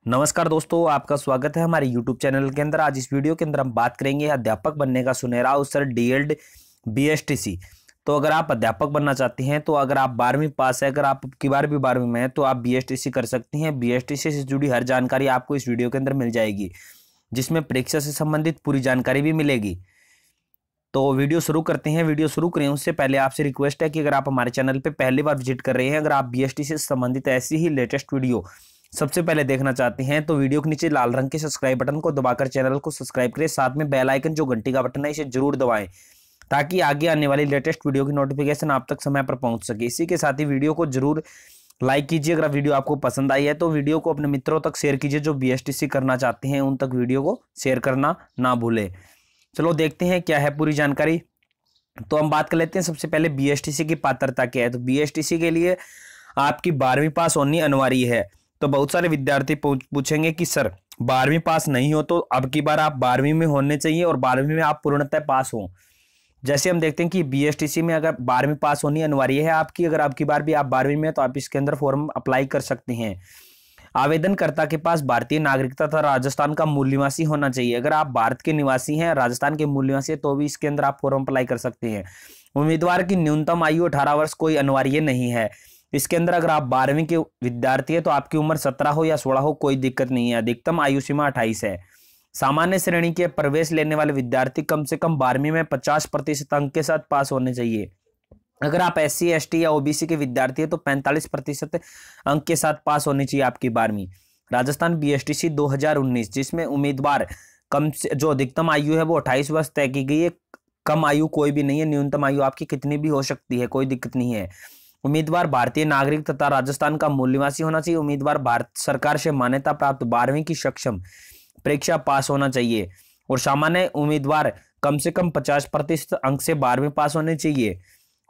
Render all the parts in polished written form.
नमस्कार दोस्तों, आपका स्वागत है हमारे YouTube चैनल के अंदर। आज इस वीडियो के अंदर हम बात करेंगे अध्यापक बनने का सुनहरा अवसर डीएलएड बीएसटीसी। तो अगर आप अध्यापक बनना चाहते हैं तो अगर आप 12वीं पास है, अगर आप की बार भी 12वीं में है तो आप बीएसटीसी कर सकती हैं। बीएसटीसी से जुड़ी हर जानकारी आपको इस वीडियो के अंदर मिल जाएगी, जिसमें परीक्षा से संबंधित पूरी जानकारी भी मिलेगी। तो वीडियो शुरू करते हैं। वीडियो शुरू करें उससे पहले आपसे रिक्वेस्ट है कि अगर आप हमारे चैनल पर पहली बार विजिट कर रहे हैं, अगर आप बीएसटीसी से संबंधित ऐसी ही लेटेस्ट वीडियो सबसे पहले देखना चाहते हैं तो वीडियो के नीचे लाल रंग के सब्सक्राइब बटन को दबाकर चैनल को सब्सक्राइब करें। साथ में बेल आइकन जो घंटी का बटन है इसे जरूर दबाएं, ताकि आगे आने वाली लेटेस्ट वीडियो की नोटिफिकेशन आप तक समय पर पहुंच सके। इसी के साथ ही वीडियो को जरूर लाइक कीजिए। अगर वीडियो आपको पसंद आई है तो वीडियो को अपने मित्रों तक शेयर कीजिए, जो बीएसटीसी करना चाहते हैं उन तक वीडियो को शेयर करना ना भूलें। चलो देखते हैं क्या है पूरी जानकारी। तो हम बात कर लेते हैं सबसे पहले बीएसटीसी की पात्रता क्या है। तो बीएसटीसी के लिए आपकी 12वीं पास होनी अनिवार्य है। तो बहुत सारे विद्यार्थी पूछेंगे कि सर 12वीं पास नहीं हो तो अब की बार आप 12वीं में होने चाहिए और 12वीं में आप पूर्णतः पास हो। जैसे हम देखते हैं कि बीएसटीसी में अगर 12वीं पास होनी अनिवार्य है आपकी, अगर अब की बार भी आप 12वीं में तो आप इसके अंदर फॉर्म अप्लाई कर सकते हैं। आवेदनकर्ता के पास भारतीय नागरिकता तथा राजस्थान का मूल निवासी होना चाहिए। अगर आप भारत के निवासी हैं, राजस्थान के मूल निवासी है, तो भी इसके अंदर आप फॉर्म अप्लाई कर सकते हैं। उम्मीदवार की न्यूनतम आयु 18 वर्ष कोई अनिवार्य नहीं है। इसके अंदर अगर आप 12वीं के विद्यार्थी है तो आपकी उम्र 17 हो या 16 हो, कोई दिक्कत नहीं है। अधिकतम आयु सीमा 28 है। सामान्य श्रेणी के प्रवेश लेने वाले विद्यार्थी कम से कम 12वीं में 50% अंक के साथ पास होने चाहिए। अगर आप SC ST या OBC के विद्यार्थी है तो 45% अंक के साथ पास होनी चाहिए आपकी 12वीं। राजस्थान BSTC 2019, जिसमें उम्मीदवार कम से जो अधिकतम आयु है वो 28 वर्ष तय की गई है। कम आयु कोई भी नहीं है, न्यूनतम आयु आपकी कितनी भी हो सकती है, कोई दिक्कत नहीं है। उम्मीदवार भारतीय नागरिक तथा राजस्थान का मूल निवासी होना चाहिए। उम्मीदवार भारत सरकार से मान्यता प्राप्त 12वीं की सक्षम परीक्षा पास होना चाहिए। और सामान्य उम्मीदवार कम से कम 50% अंक से 12वीं पास होने चाहिए।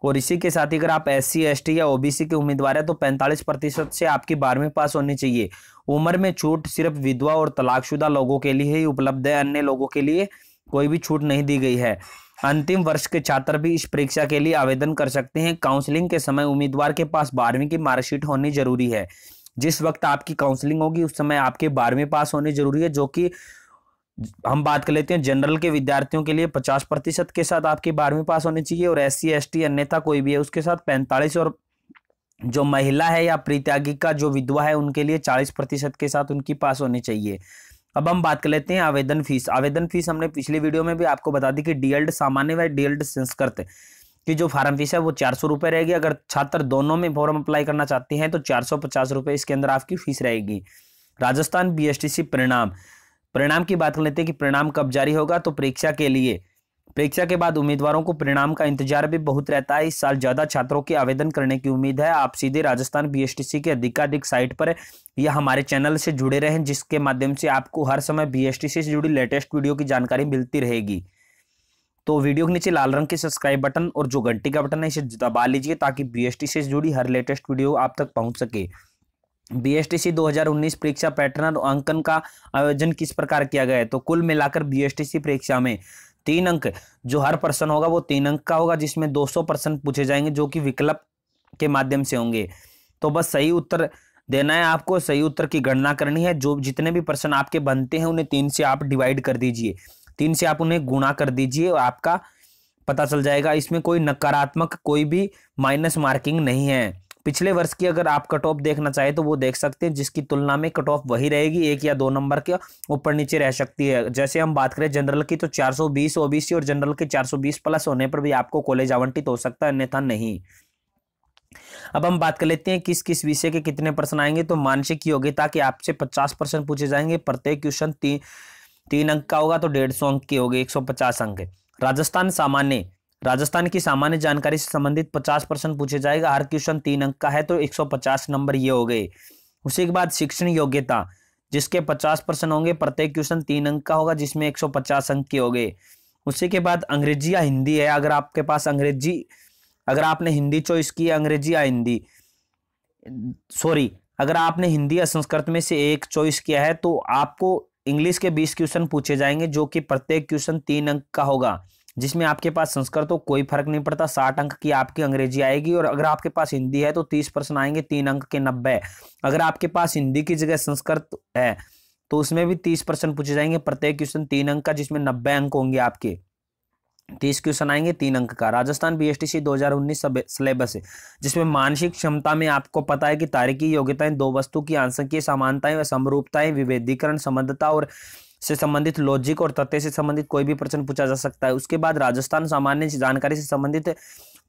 और इसी के साथ ही अगर आप SC ST या OBC के उम्मीदवार है तो 45% से आपकी 12वीं पास होनी चाहिए। उम्र में छूट सिर्फ विधवा और तलाकशुदा लोगों के लिए ही उपलब्ध है, अन्य लोगों के लिए कोई भी छूट नहीं दी गई है। अंतिम वर्ष के छात्र भी इस परीक्षा के लिए आवेदन कर सकते हैं। काउंसलिंग के समय उम्मीदवार के पास 12वीं की मार्कशीट होनी जरूरी है। जिस वक्त आपकी काउंसलिंग होगी उस समय आपके 12वीं पास होनी जरूरी है, जो कि हम बात कर लेते हैं जनरल के विद्यार्थियों के लिए 50% के साथ आपकी 12वीं पास होनी चाहिए। और SC ST अन्यथा कोई भी है उसके साथ 45, और जो महिला है या परित्यागिका जो विधवा है उनके लिए 40% के साथ उनकी पास होनी चाहिए। अब हम बात कर लेते हैं आवेदन फीस। आवेदन फीस हमने पिछली वीडियो में भी आपको बता दी कि डीएलएड सामान्य व डीएलएड संस्कृत की जो फार्म फीस है वो 400 रुपये रहेगी। अगर छात्र दोनों में फॉर्म अप्लाई करना चाहते हैं तो 450 रुपये इसके अंदर आपकी फीस रहेगी। राजस्थान BSTC परिणाम की बात कर लेते हैं कि परिणाम कब जारी होगा। तो परीक्षा के बाद उम्मीदवारों को परिणाम का इंतजार भी बहुत रहता है। इस साल ज्यादा छात्रों के आवेदन करने की उम्मीद है। आप सीधे राजस्थान BSTC के अधिकाधिक साइट पर या हमारे चैनल से जुड़े रहें, जिसके माध्यम से आपको हर समय BSTC से जुड़ी लेटेस्ट वीडियो की जानकारी मिलती रहेगी। तो वीडियो के नीचे लाल रंग के सब्सक्राइब बटन और जो घंटी का बटन है इसे दबा लीजिए, ताकि BSTC से जुड़ी हर लेटेस्ट वीडियो आप तक पहुंच सके। BSTC 2019 परीक्षा पैटर्न और अंकन का आयोजन किस प्रकार किया गया है। तो कुल मिलाकर BSTC परीक्षा में 3 अंक जो हर पर्सन होगा वो 3 अंक का होगा, जिसमें 200 प्रश्न पूछे जाएंगे जो कि विकल्प के माध्यम से होंगे। तो बस सही उत्तर देना है आपको, सही उत्तर की गणना करनी है। जो जितने भी प्रश्न आपके बनते हैं उन्हें 3 से आप डिवाइड कर दीजिए, 3 से आप उन्हें गुणा कर दीजिए और आपका पता चल जाएगा। इसमें कोई नकारात्मक कोई भी माइनस मार्किंग नहीं है। पिछले वर्ष की अगर आप कट ऑफ देखना चाहे तो वो देख सकते हैं, जिसकी तुलना में कट ऑफ वही रहेगी, 1 या 2 नंबर के ऊपर नीचे रह सकती है। जैसे हम बात करें जनरल की तो 420 OBC और जनरल के 420 प्लस होने पर भी आपको कॉलेज आवंटित हो सकता है, अन्यथा नहीं। अब हम बात कर लेते हैं किस किस विषय के कितने प्रश्न आएंगे। तो मानसिक योग्यता के आपसे 50 प्रश्न पूछे जाएंगे। प्रत्येक क्वेश्चन 3 अंक का होगा तो 150 अंक के होंगे, 150 अंक। राजस्थान की सामान्य जानकारी से संबंधित 50 प्रश्न पूछे जाएगा। हर क्वेश्चन 3 अंक का है तो 150 नंबर ये हो गए। उसी के बाद शिक्षण योग्यता, जिसके 50 प्रश्न होंगे। प्रत्येक क्वेश्चन 3 अंक का होगा, जिसमें 150 अंक के हो गए। उसी के बाद अंग्रेजी या हिंदी है, अगर आपके पास अगर आपने हिंदी चॉइस की, अंग्रेजी या हिंदी, सॉरी, अगर आपने हिंदी या संस्कृत में से एक चॉइस किया है तो आपको इंग्लिश के 20 क्वेश्चन पूछे जाएंगे, जो कि प्रत्येक क्वेश्चन 3 अंक का होगा, जिसमें आपके पास संस्कृत हो कोई फर्क नहीं पड़ता, 60 अंक की आपकी अंग्रेजी आएगी। और अगर आपके पास हिंदी है तो 30 प्रश्न आएंगे, 3 अंक के 90। अगर आपके पास हिंदी की जगह संस्कृत है तो उसमें भी 30 प्रश्न पूछे जाएंगे, प्रत्येक क्वेश्चन 3 अंक का, जिसमें 90 अंक होंगे आपके। 30 क्वेश्चन आएंगे 3 अंक का। राजस्थान बीएसटीसी 2019 सिलेबस है, जिसमें मानसिक क्षमता में आपको पता है कि तार्किक योग्यताएं, दो वस्तु की आंशिकीय समानताएं व समरूपताएं, विभेदीकरण, संबद्धता और से संबंधित लॉजिक और तथ्य से संबंधित कोई भी प्रश्न पूछा जा सकता है। उसके बाद राजस्थान सामान्य जानकारी से संबंधित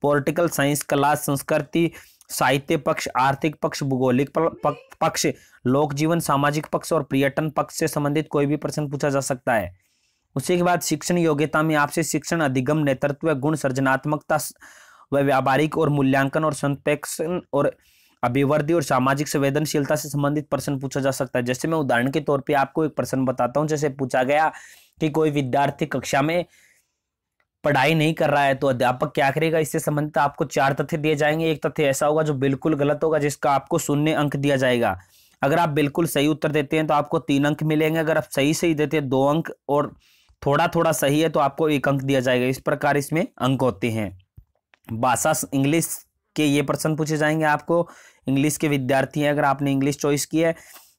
पॉलिटिकल साइंस, कला, संस्कृति, साहित्य पक्ष, आर्थिक पक्ष, भूगोलिक पक्ष, लोक जीवन, सामाजिक पक्ष और पर्यटन पक्ष से संबंधित कोई भी प्रश्न पूछा जा सकता है। उसी के बाद शिक्षण योग्यता में आपसे शिक्षण, अधिगम, नेतृत्व गुण, सृजनात्मकता व व्यावहारिक और मूल्यांकन और संप्रेषण और अभिवृद्धि और सामाजिक संवेदनशीलता से संबंधित प्रश्न पूछा जा सकता है। जैसे मैं उदाहरण के तौर पे आपको एक प्रश्न बताता हूं। जैसे पूछा गया कि कोई विद्यार्थी कक्षा में पढ़ाई नहीं कर रहा है तो अध्यापक क्या करेगा, इससे संबंधित आपको 4 तथ्य दिए जाएंगे। एक तथ्य ऐसा होगा जो बिल्कुल गलत होगा, जिसका आपको 0 अंक दिया जाएगा। अगर आप बिल्कुल सही उत्तर देते हैं तो आपको 3 अंक मिलेंगे। अगर आप सही देते हैं 2 अंक, और थोड़ा थोड़ा सही है तो आपको 1 अंक दिया जाएगा। इस प्रकार इसमें अंक होते हैं। भाषा इंग्लिश के ये प्रश्न पूछे जाएंगे आपको। इंग्लिश के विद्यार्थी हैं, अगर आपने इंग्लिश चॉइस की है,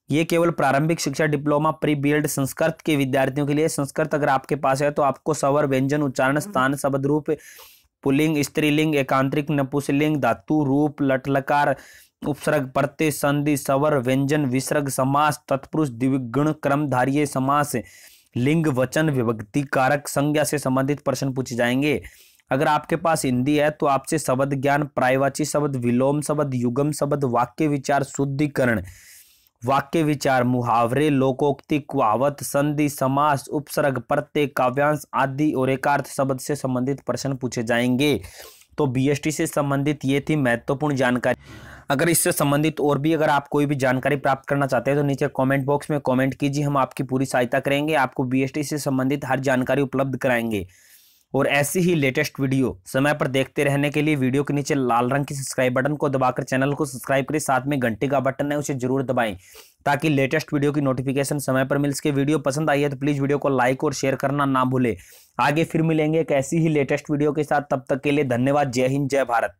ये केवल प्रारंभिक शिक्षा, डिप्लोमा, प्री बीएड संस्कृत के विद्यार्थियों के लिए। संस्कृत अगर आपके पास है तो आपको स्वर, व्यंजन, उच्चारण, स्थान, शब्द रूप, पुल्लिंग, स्त्रीलिंग, एकांतरिक, नपुंसकलिंग, धातु, रूप, लटलकार, उपसर्ग, प्रत्यय, संधि, स्वर, व्यंजन, विसर्ग, समास, तत्पुरुष, द्विगुण, क्रमधारीय समास, लिंग, वचन, विभक्ति कारक, संज्ञा से संबंधित प्रश्न पूछे जाएंगे। अगर आपके पास हिंदी है तो आपसे शब्द ज्ञान, पर्यायवाची शब्द, विलोम शब्द, युगम शब्द, वाक्य विचार, शुद्धिकरण, वाक्य विचार, मुहावरे, लोकोक्ति, कहावत, संधि, समास, उपसर्ग, प्रत्यय, काव्यांश आदि और एकार्थ शब्द से संबंधित प्रश्न पूछे जाएंगे। तो बीएसटी से संबंधित ये थी महत्वपूर्ण जानकारी। अगर इससे संबंधित और भी अगर आप कोई भी जानकारी प्राप्त करना चाहते हैं तो नीचे कमेंट बॉक्स में कमेंट कीजिए, हम आपकी पूरी सहायता करेंगे। आपको बीएसटी से संबंधित हर जानकारी उपलब्ध कराएंगे। और ऐसी ही लेटेस्ट वीडियो समय पर देखते रहने के लिए वीडियो के नीचे लाल रंग की सब्सक्राइब बटन को दबाकर चैनल को सब्सक्राइब करें। साथ में घंटे का बटन है उसे जरूर दबाएं ताकि लेटेस्ट वीडियो की नोटिफिकेशन समय पर मिल सके। वीडियो पसंद आई है तो प्लीज वीडियो को लाइक और शेयर करना ना भूलें। आगे फिर मिलेंगे एक ऐसी ही लेटेस्ट वीडियो के साथ। तब तक के लिए धन्यवाद। जय हिंद, जय भारत।